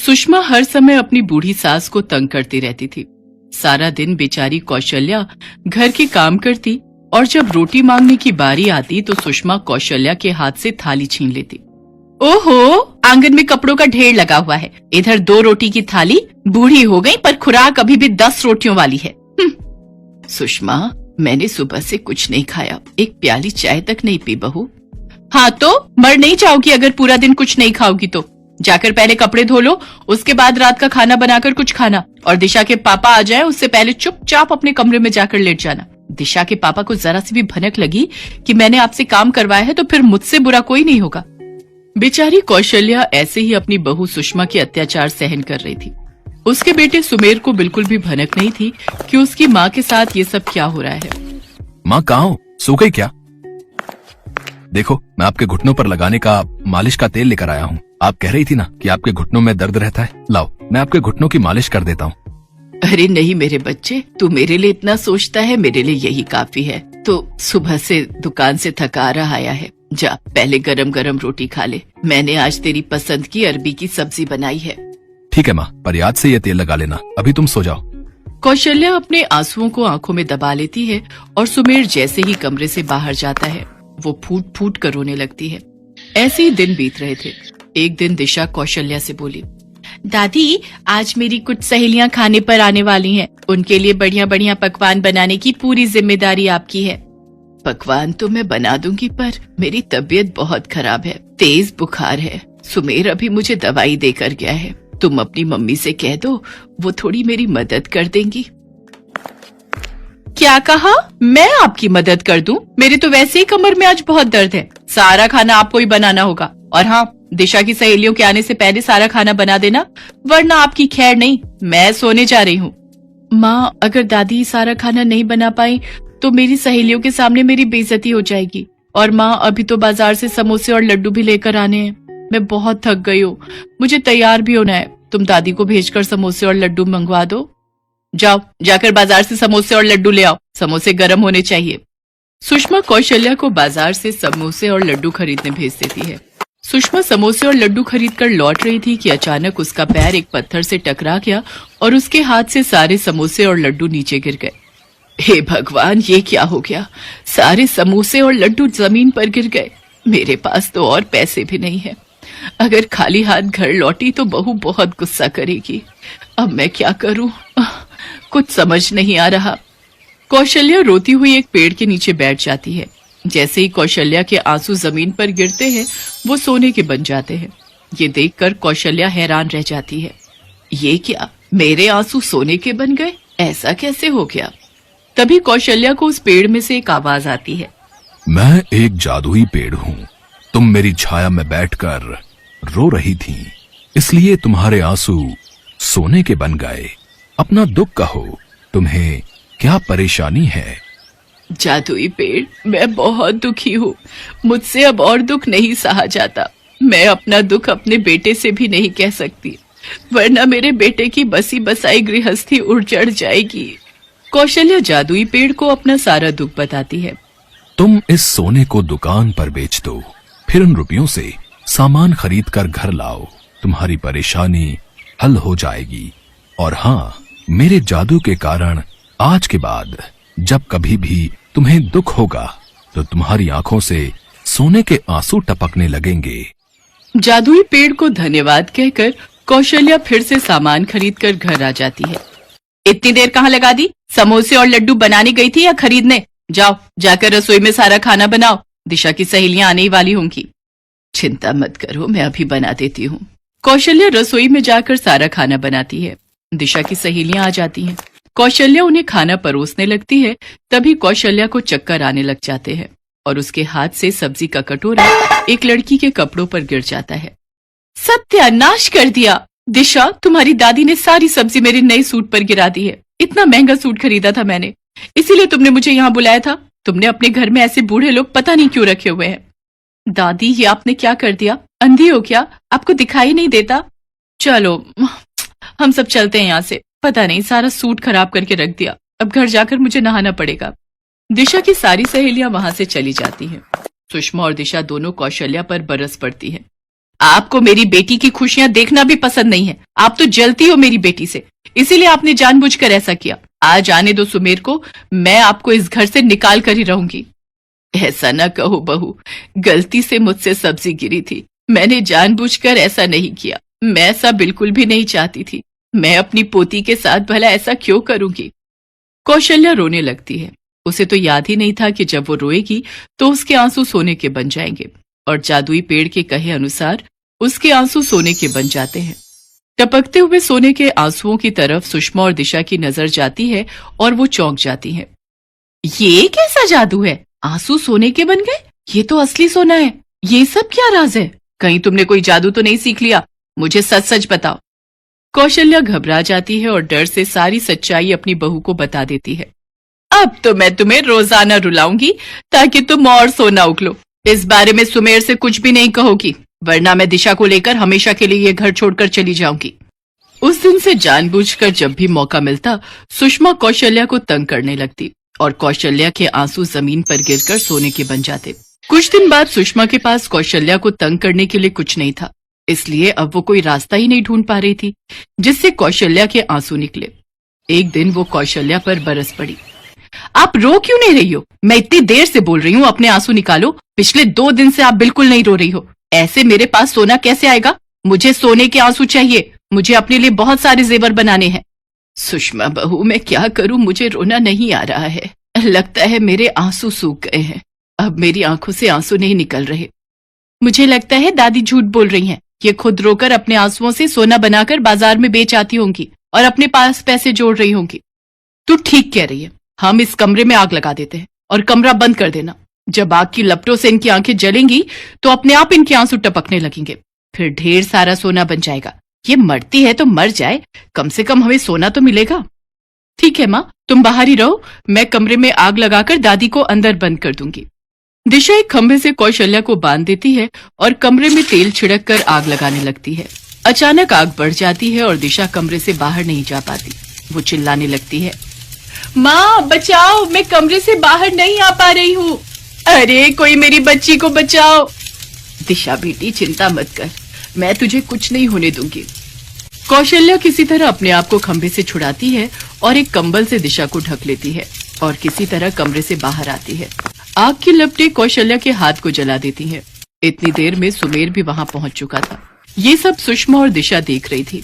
सुषमा हर समय अपनी बूढ़ी सास को तंग करती रहती थी। सारा दिन बेचारी कौशल्या घर के काम करती और जब रोटी मांगने की बारी आती तो सुषमा कौशल्या के हाथ से थाली छीन लेती। ओहो, आंगन में कपड़ों का ढेर लगा हुआ है, इधर 2 रोटी की थाली, बूढ़ी हो गई पर खुराक अभी भी 10 रोटियों वाली है। सुषमा, मैंने सुबह से कुछ नहीं खाया, एक प्याली चाय तक नहीं पी बहू। हाँ तो मर नहीं जाओगी अगर पूरा दिन कुछ नहीं खाओगी तो। जाकर पहले कपड़े धो लो, उसके बाद रात का खाना बनाकर कुछ खाना, और दिशा के पापा आ जाएं उससे पहले चुपचाप अपने कमरे में जाकर लेट जाना। दिशा के पापा को जरा सी भी भनक लगी कि मैंने आपसे काम करवाया है तो फिर मुझसे बुरा कोई नहीं होगा। बेचारी कौशल्या ऐसे ही अपनी बहू सुषमा के अत्याचार सहन कर रही थी। उसके बेटे सुमेर को बिल्कुल भी भनक नहीं थी कि उसकी माँ के साथ ये सब क्या हो रहा है। माँ कहाँ हो, सो गई क्या? देखो, मैं आपके घुटनों पर लगाने का मालिश का तेल लेकर आया हूँ। आप कह रही थी ना कि आपके घुटनों में दर्द रहता है, लाओ मैं आपके घुटनों की मालिश कर देता हूँ। अरे नहीं मेरे बच्चे, तू मेरे लिए इतना सोचता है, मेरे लिए यही काफी है। तो सुबह से दुकान से थका रहा आया है, जा पहले गरम गरम रोटी खा ले। मैंने आज तेरी पसंद की अरबी की सब्जी बनाई है। ठीक है माँ, पर याद से ये तेल लगा लेना, अभी तुम सो जाओ। कौशल्या अपने आंसुओं को आंखों में दबा लेती है और सुमेर जैसे ही कमरे से बाहर जाता है वो फूट फूट कर रोने लगती है। ऐसे ही दिन बीत रहे थे। एक दिन दिशा कौशल्या से बोली, दादी आज मेरी कुछ सहेलियां खाने पर आने वाली हैं, उनके लिए बढ़िया बढ़िया पकवान बनाने की पूरी जिम्मेदारी आपकी है। पकवान तो मैं बना दूंगी पर मेरी तबीयत बहुत खराब है, तेज बुखार है। सुमेर अभी मुझे दवाई देकर गया है, तुम अपनी मम्मी से कह दो, वो थोड़ी मेरी मदद कर देंगी। क्या कहा? मैं आपकी मदद कर दूं? मेरे तो वैसे ही कमर में आज बहुत दर्द है, सारा खाना आपको ही बनाना होगा। और हाँ, दिशा की सहेलियों के आने से पहले सारा खाना बना देना, वरना आपकी खैर नहीं, मैं सोने जा रही हूँ। माँ, अगर दादी सारा खाना नहीं बना पाई तो मेरी सहेलियों के सामने मेरी बेइज्जती हो जाएगी। और माँ, अभी तो बाजार से समोसे और लड्डू भी लेकर आने हैं, मैं बहुत थक गई हूँ, मुझे तैयार भी होना है। तुम दादी को भेजकर समोसे और लड्डू मंगवा दो। जाओ, जाकर बाजार से समोसे और लड्डू ले आओ, समोसे गर्म होने चाहिए। सुषमा कौशल्या को बाजार से समोसे और लड्डू खरीदने भेज देती है। सुषमा समोसे और लड्डू खरीद कर लौट रही थी कि अचानक उसका पैर एक पत्थर से टकरा गया और उसके हाथ से सारे समोसे और लड्डू नीचे गिर गए। हे भगवान, ये क्या हो गया? सारे समोसे और लड्डू जमीन पर गिर गए। मेरे पास तो और पैसे भी नहीं है, अगर खाली हाथ घर लौटी तो बहू बहुत गुस्सा करेगी। अब मैं क्या करूं? कुछ समझ नहीं आ रहा। कौशल्या रोती हुई एक पेड़ के नीचे बैठ जाती है। जैसे ही कौशल्या के आंसू जमीन पर गिरते हैं वो सोने के बन जाते हैं। ये देखकर कौशल्या हैरान रह जाती है। ये क्या, मेरे आंसू सोने के बन गए? ऐसा कैसे हो गया? तभी कौशल्या को उस पेड़ में से एक आवाज आती है, मैं एक जादुई पेड़ हूँ, तुम मेरी छाया में बैठकर रो रही थी, इसलिए तुम्हारे आंसू सोने के बन गए। अपना दुख कहो, तुम्हें क्या परेशानी है? जादुई पेड़, मैं बहुत दुखी हूँ, मुझसे अब और दुख नहीं सहा जाता। मैं अपना दुख अपने बेटे से भी नहीं कह सकती, वरना मेरे बेटे की बसी बसाई गृहस्थी उजड़ जाएगी। कौशल्या जादुई पेड़ को अपना सारा दुख बताती है। तुम इस सोने को दुकान पर बेच दो, फिर उन रुपयों से सामान खरीद कर घर लाओ, तुम्हारी परेशानी हल हो जाएगी। और हाँ, मेरे जादू के कारण आज के बाद जब कभी भी तुम्हें दुख होगा तो तुम्हारी आंखों से सोने के आंसू टपकने लगेंगे। जादुई पेड़ को धन्यवाद कहकर कौशल्या फिर से सामान खरीदकर घर आ जाती है। इतनी देर कहाँ लगा दी? समोसे और लड्डू बनाने गई थी या खरीदने? जाओ, जाकर रसोई में सारा खाना बनाओ, दिशा की सहेलियां आने ही वाली होंगी। चिंता मत करो, मैं अभी बना देती हूँ। कौशल्या रसोई में जाकर सारा खाना बनाती है। दिशा की सहेलियां आ जाती हैं। कौशल्या उन्हें खाना परोसने लगती है। तभी कौशल्या को चक्कर आने लग जाते हैं और उसके हाथ से सब्जी का कटोरा एक लड़की के कपड़ों पर गिर जाता है। सत्यानाश कर दिया! दिशा, तुम्हारी दादी ने सारी सब्जी मेरे नए सूट पर गिरा दी है। इतना महंगा सूट खरीदा था मैंने, इसीलिए तुमने मुझे यहाँ बुलाया था। तुमने अपने घर में ऐसे बूढ़े लोग पता नहीं क्यों रखे हुए हैं। दादी, ये आपने क्या कर दिया? अंधी हो क्या? आपको दिखाई नहीं देता? चलो हम सब चलते हैं यहाँ से। पता नहीं सारा सूट खराब करके रख दिया, अब घर जाकर मुझे नहाना पड़ेगा। दिशा की सारी सहेलियां वहां से चली जाती हैं। सुषमा और दिशा दोनों कौशल्या पर बरस पड़ती हैं। आपको मेरी बेटी की खुशियां देखना भी पसंद नहीं है। आप तो जलती हो मेरी बेटी से, इसीलिए आपने जानबूझकर ऐसा किया। आज आने दो सुमेर को, मैं आपको इस घर से निकाल कर ही रहूंगी। ऐसा न कहो बहू, गलती से मुझसे सब्जी गिरी थी, मैंने जानबूझकर ऐसा नहीं किया। मैं ऐसा बिल्कुल भी नहीं चाहती थी। मैं अपनी पोती के साथ भला ऐसा क्यों करूंगी। कौशल्या रोने लगती है। उसे तो याद ही नहीं था कि जब वो रोएगी तो उसके आंसू सोने के बन जाएंगे, और जादुई पेड़ के कहे अनुसार उसके आंसू सोने के बन जाते हैं। टपकते हुए सोने के आंसुओं की तरफ सुषमा और दिशा की नजर जाती है और वो चौंक जाती हैं। ये कैसा जादू है? आंसू सोने के बन गए? ये तो असली सोना है। ये सब क्या राज है? कहीं तुमने कोई जादू तो नहीं सीख लिया? मुझे सच सच बताओ। कौशल्या घबरा जाती है और डर से सारी सच्चाई अपनी बहू को बता देती है। अब तो मैं तुम्हें रोजाना रुलाऊंगी ताकि तुम और सोना उगलो। इस बारे में सुमेर से कुछ भी नहीं कहोगी, वरना मैं दिशा को लेकर हमेशा के लिए ये घर छोड़कर चली जाऊंगी। उस दिन से जानबूझकर जब भी मौका मिलता सुषमा कौशल्या को तंग करने लगती और कौशल्या के आंसू जमीन पर गिरकर सोने के बन जाते। कुछ दिन बाद सुषमा के पास कौशल्या को तंग करने के लिए कुछ नहीं था, इसलिए अब वो कोई रास्ता ही नहीं ढूंढ पा रही थी जिससे कौशल्या के आंसू निकले। एक दिन वो कौशल्या पर बरस पड़ी। आप रो क्यों नहीं रही हो? मैं इतनी देर से बोल रही हूँ अपने आंसू निकालो। पिछले 2 दिन से आप बिल्कुल नहीं रो रही हो। ऐसे मेरे पास सोना कैसे आएगा? मुझे सोने के आंसू चाहिए। मुझे अपने लिए बहुत सारे जेवर बनाने हैं। सुषमा बहू, मैं क्या करूं, मुझे रोना नहीं आ रहा है। लगता है मेरे आंसू सूख गए हैं। अब मेरी आंखों से आंसू नहीं निकल रहे। मुझे लगता है दादी झूठ बोल रही हैं। ये खुद रोकर अपने आंसुओं से सोना बनाकर बाजार में बेच आती होंगी और अपने पास पैसे जोड़ रही होंगी। तू ठीक कह रही है। हम इस कमरे में आग लगा देते हैं और कमरा बंद कर देना। जब आग की लपटों से इनकी आंखें जलेंगी तो अपने आप इनके आंसू टपकने लगेंगे। फिर ढेर सारा सोना बन जाएगा। ये मरती है तो मर जाए, कम से कम हमें सोना तो मिलेगा। ठीक है माँ, तुम बाहर ही रहो, मैं कमरे में आग लगाकर दादी को अंदर बंद कर दूंगी। दिशा एक खंभे से कौशल्या को बांध देती है और कमरे में तेल छिड़क कर आग लगाने लगती है। अचानक आग बढ़ जाती है और दिशा कमरे से बाहर नहीं जा पाती। वो चिल्लाने लगती है, माँ बचाओ, मैं कमरे से बाहर नहीं आ पा रही हूँ। अरे कोई मेरी बच्ची को बचाओ। दिशा बेटी चिंता मत कर, मैं तुझे कुछ नहीं होने दूंगी। कौशल्या किसी तरह अपने आप को खंभे से छुड़ाती है और एक कंबल से दिशा को ढक लेती है और किसी तरह कमरे से बाहर आती है। आग की लपटें कौशल्या के हाथ को जला देती हैं। इतनी देर में सुमेर भी वहां पहुंच चुका था। ये सब सुषमा और दिशा देख रही थी।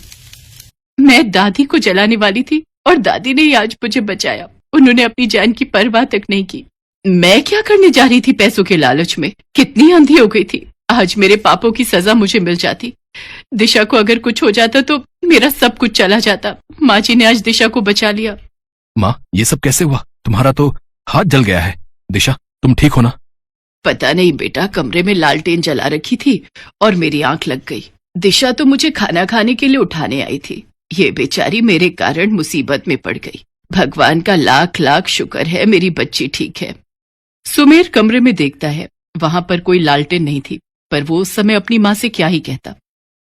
मैं दादी को जलाने वाली थी और दादी ने ही आज मुझे बचाया। उन्होंने अपनी जान की परवाह तक नहीं की। मैं क्या करने जा रही थी पैसों के लालच में? कितनी अंधी हो गई थी। आज मेरे पापों की सजा मुझे मिल जाती। दिशा को अगर कुछ हो जाता तो मेरा सब कुछ चला जाता। माँ जी ने आज दिशा को बचा लिया। माँ, ये सब कैसे हुआ? तुम्हारा तो हाथ जल गया है। दिशा, तुम ठीक हो ना? पता नहीं बेटा, कमरे में लालटेन जला रखी थी और मेरी आंख लग गई। दिशा तो मुझे खाना खाने के लिए उठाने आई थी। ये बेचारी मेरे कारण मुसीबत में पड़ गई। भगवान का लाख लाख शुक्र है मेरी बच्ची ठीक है। सुमेर कमरे में देखता है, वहां पर कोई लालटेन नहीं थी, पर वो उस समय अपनी माँ से क्या ही कहता।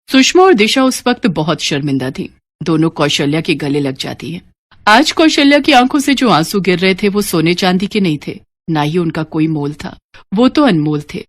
सुषमा और दिशा उस वक्त बहुत शर्मिंदा थी। दोनों कौशल्या के गले लग जाती है। आज कौशल्या की आंखों से जो आंसू गिर रहे थे वो सोने चांदी के नहीं थे, ना ही उनका कोई मोल था। वो तो अनमोल थे।